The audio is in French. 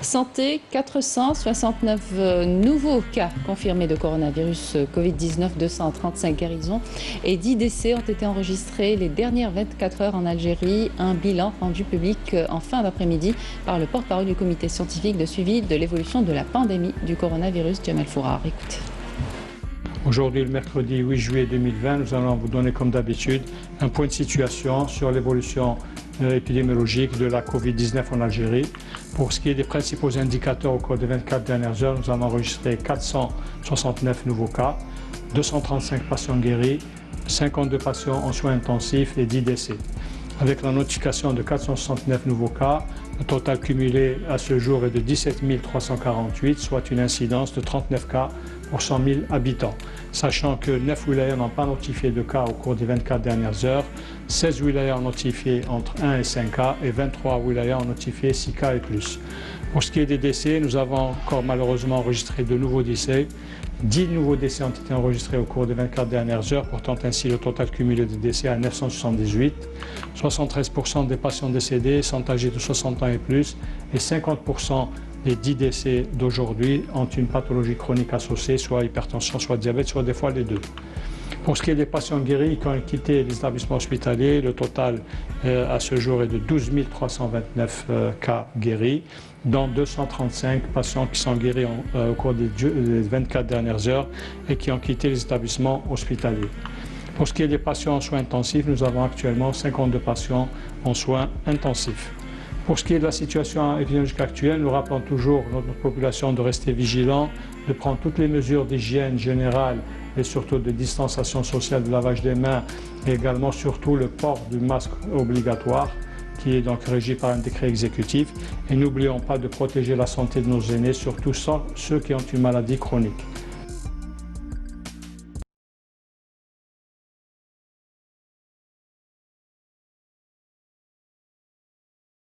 Santé, 469 nouveaux cas confirmés de coronavirus Covid-19, 235 guérisons et 10 décès ont été enregistrés les dernières 24 heures en Algérie. Un bilan rendu public en fin d'après-midi par le porte-parole du comité scientifique de suivi de l'évolution de la pandémie du coronavirus, Jamel Fourar. Écoutez. Aujourd'hui, le mercredi 8 juillet 2020, nous allons vous donner comme d'habitude un point de situation sur l'évolution épidémiologique de la Covid-19 en Algérie. Pour ce qui est des principaux indicateurs au cours des 24 dernières heures, nous avons enregistré 469 nouveaux cas, 235 patients guéris, 52 patients en soins intensifs et 10 décès. Avec la notification de 469 nouveaux cas, le total cumulé à ce jour est de 17 348, soit une incidence de 39 cas pour 100 000 habitants. Sachant que 9 wilayas n'ont pas notifié de cas au cours des 24 dernières heures, 16 wilayas ont notifié entre 1 et 5 cas et 23 wilayas ont notifié 6 cas et plus. Pour ce qui est des décès, nous avons encore malheureusement enregistré de nouveaux décès. 10 nouveaux décès ont été enregistrés au cours des 24 dernières heures, portant ainsi le total cumulé de décès à 978. 73% des patients décédés sont âgés de 60 ans et plus et 50% des 10 décès d'aujourd'hui ont une pathologie chronique associée, soit hypertension, soit diabète, soit des fois les deux. Pour ce qui est des patients guéris qui ont quitté les établissements hospitaliers, le total à ce jour est de 12 329 cas guéris, dont 235 patients qui sont guéris au cours des 24 dernières heures et qui ont quitté les établissements hospitaliers. Pour ce qui est des patients en soins intensifs, nous avons actuellement 52 patients en soins intensifs. Pour ce qui est de la situation épidémiologique actuelle, nous rappelons toujours notre population de rester vigilant, de prendre toutes les mesures d'hygiène générale et surtout de distanciation sociale, de lavage des mains et également surtout le port du masque obligatoire qui est donc régi par un décret exécutif. Et n'oublions pas de protéger la santé de nos aînés, surtout ceux qui ont une maladie chronique.